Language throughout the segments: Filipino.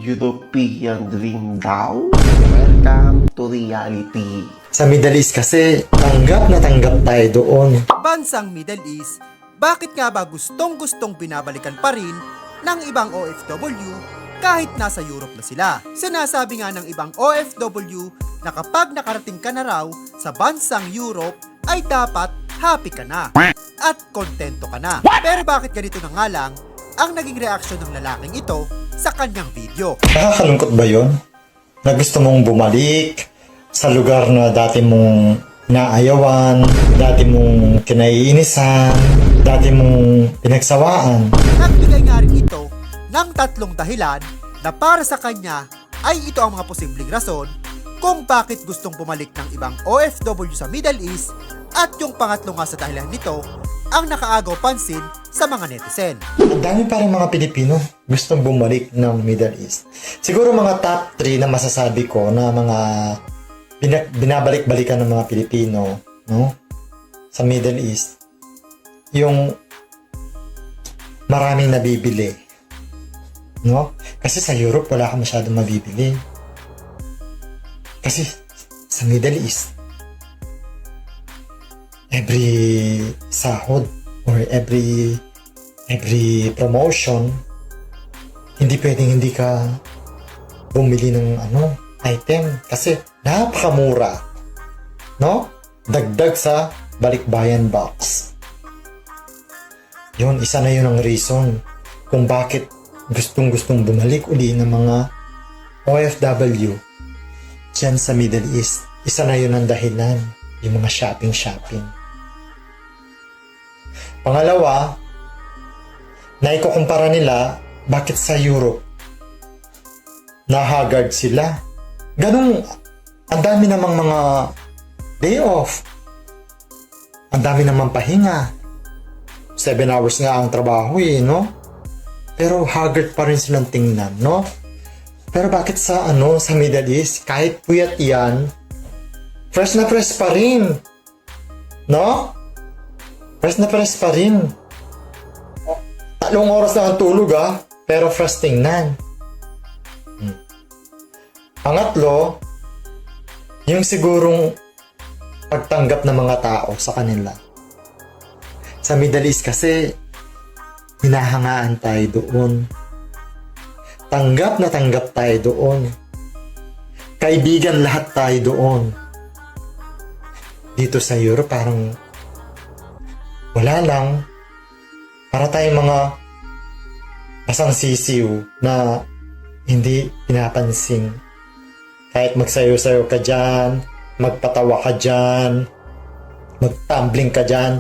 European dream daw? Welcome to reality. Sa Middle East kasi, tanggap na tanggap tayo doon. Bansang Middle East, bakit nga ba gustong-gustong binabalikan pa rin ng ibang OFW kahit nasa Europe na sila? Sinasabi nga ng ibang OFW na kapag nakarating ka na raw sa bansang Europe ay dapat happy ka na at kontento ka na. Pero bakit ganito na nga lang ang naging reaksyon ng lalaking ito sa kanyang video? Nakakalungkot ba yun? Na gusto mong bumalik sa lugar na dati mong naayawan, dati mong kinaiinisan, dati mong pinagsawaan. Nagbigay nga rin ito ng 3 dahilan na para sa kanya ay ito ang mga posibleng rason kung bakit gustong bumalik ng ibang OFW sa Middle East, at yung pangatlo nga sa dahilan nito ang nakaagaw pansin sa mga netizen. Ang dami pa rin mga Pilipino gustong bumalik ng Middle East. Siguro mga top 3 na masasabi ko na mga binabalik-balikan ng mga Pilipino, no? Sa Middle East. Yung maraming nabibili. No? Kasi sa Europe wala ka masyadong mabibili. Kasi sa Middle East, every sahod or every promotion, hindi pwedeng hindi ka bumili ng item kasi napakamura, no? Dagdag sa balikbayan box. Yun, isa na yun ang reason kung bakit gustong bumalik uli ng mga OFW dyan sa Middle East. Isa na yun ang dahilan, yung mga shopping. Pangalawa, na ikukumpara nila bakit sa Europe na-haggard sila. Ganun, ang dami namang mga day off. Ang dami namang pahinga. 7 hours nga ang trabaho no? Pero haggard pa rin silang tingnan, no? Pero bakit sa sa Middle East, kahit puyat yan, fresh na fresh pa rin. No? Fresh na fresh pa rin. 3 oras na ang tulog pero fresh tingnan. Pangatlo, yung sigurong pagtanggap ng mga tao sa kanila. Sa Middle East kasi, hinahangaan tayo doon. Tanggap na tanggap tayo doon. Kaibigan lahat tayo doon. Dito sa Europe, parang wala lang. Para tayong mga basang sisiw na hindi pinapansin. Kahit magsayo-sayo ka dyan, magpatawa ka dyan, magtumbling ka dyan,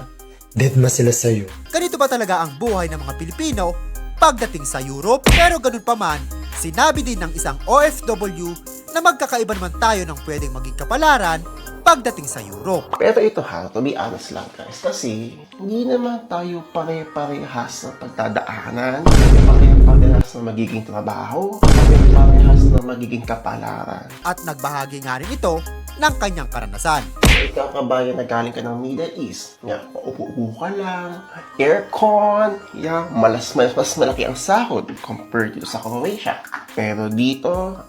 dead na sila sa'yo. Ganito ba talaga ang buhay ng mga Pilipino pagdating sa Europe? Pero ganun pa man, sinabi din ng isang OFW na magkakaiba naman tayo ng pwedeng maging kapalaran pagdating sa Europe. Pero ito to be honest lang guys, kasi hindi naman tayo pare-parehas na pagdadaanan, pare-parehas na magiging trabaho, pare-parehas na magiging kapalaran. At nagbahagi nga rin ito ng kanyang karanasan. Ikaw kabayan na galing ka ng Middle East, upo-upo ka lang, aircon, mas malaki ang sahod compared to sa Croatia. Pero dito,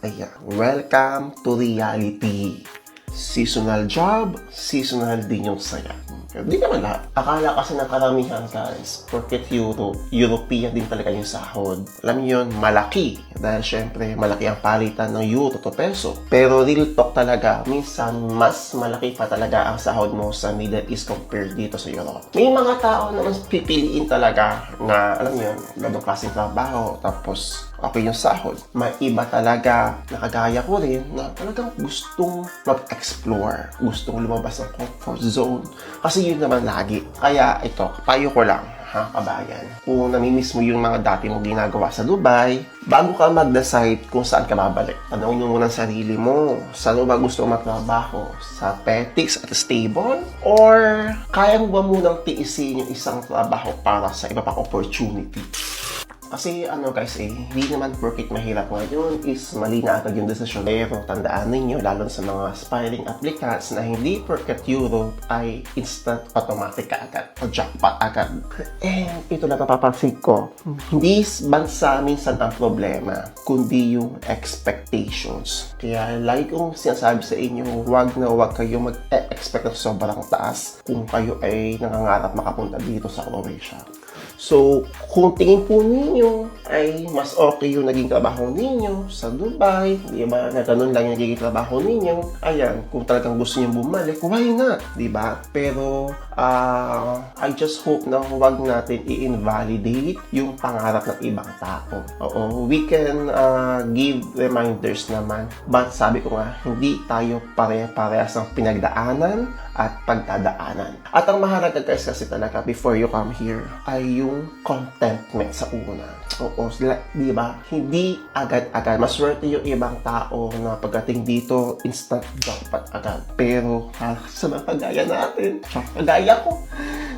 welcome to reality. Seasonal job, seasonal din yung saya. Pero di naman lahat. Akala kasi ng karamihan guys, porket European din talaga yung sahod. Alam niyo yun, malaki. Dahil syempre, malaki ang palitan ng euro to peso. Pero real talk talaga, minsan mas malaki pa talaga ang sahod mo sa Middle East compared dito sa Europe. May mga tao naman pipiliin talaga na, alam niyo yun, ganong klaseng trabaho, tapos okay yung sahod. May iba talaga, nakagaya ko rin, na talagang gustong mag-explore, gustong lumabas ng comfort zone. Kasi yun naman lagi. Kaya ito, payo ko lang, kabayan. Kung namimiss mo yung mga dati mong ginagawa sa Dubai, bago ka mag-decide kung saan ka babalik, tanongin mo muna ang sarili mo, saan mo ba gusto magtrabaho? Sa Petix at stable? Or kaya mo ba munang tiisin yung isang trabaho para sa iba pang opportunity? Kasi guys hindi naman porket mahirap ngayon is mali na agad yung desisyon. Pero tandaan ninyo, lalo sa mga aspiring applicants, na hindi porket Europe ay instant automatic ka agad o jackpot agad. And ito na napapansin ko, hindi bansa minsan ang problema, kundi yung expectations. Kaya lagi kong sinasabi sa inyo, wag na wag kayo mag-expect ng sobrang taas kung kayo ay nangangarap makapunta dito sa Croatia. So, kung tingin po ninyo ay mas okay yung naging trabaho ninyo sa Dubai, di ba, na ganun lang yung naging trabaho ninyo, ayan, kung talagang gusto niyo bumalik, why not, di ba? Pero, I just hope na huwag natin i-invalidate yung pangarap ng ibang tao. Oo, we can give reminders naman, but sabi ko nga, hindi tayo pare-parehas ng pinagdaanan at pagdadaanan. At ang mahalaga guys kasi talaga before you come here ay yung contentment sa una. Oo, di ba? Hindi agad-agad. Maswerte yung ibang tao na pagdating dito, instant jackpot agad. Pero sa mga kagaya natin, kagaya ko,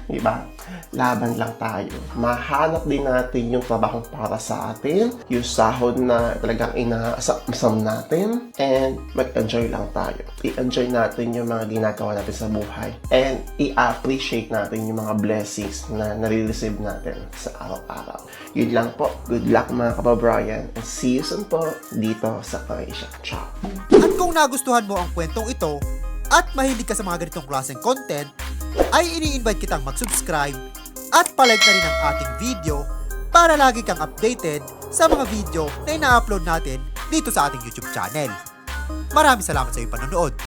di ba? Laban lang tayo. Mahanap din natin yung trabahong para sa atin, yung sahod na talagang inaasam natin, and mag-enjoy lang tayo. I-enjoy natin yung mga ginagawa natin sa buhay, and i-appreciate natin yung mga blessings na nare-receive natin sa araw-araw. Yun lang po. Good luck mga kababayan, and see you soon po dito sa Croatia. Ciao! At kung nagustuhan mo ang kwentong ito at mahilig ka sa mga ganitong klaseng content, ay ini-invite kitang mag-subscribe at palike na rin ang ating video para lagi kang updated sa mga video na ina-upload natin dito sa ating YouTube channel. Maraming salamat sa iyong panonood.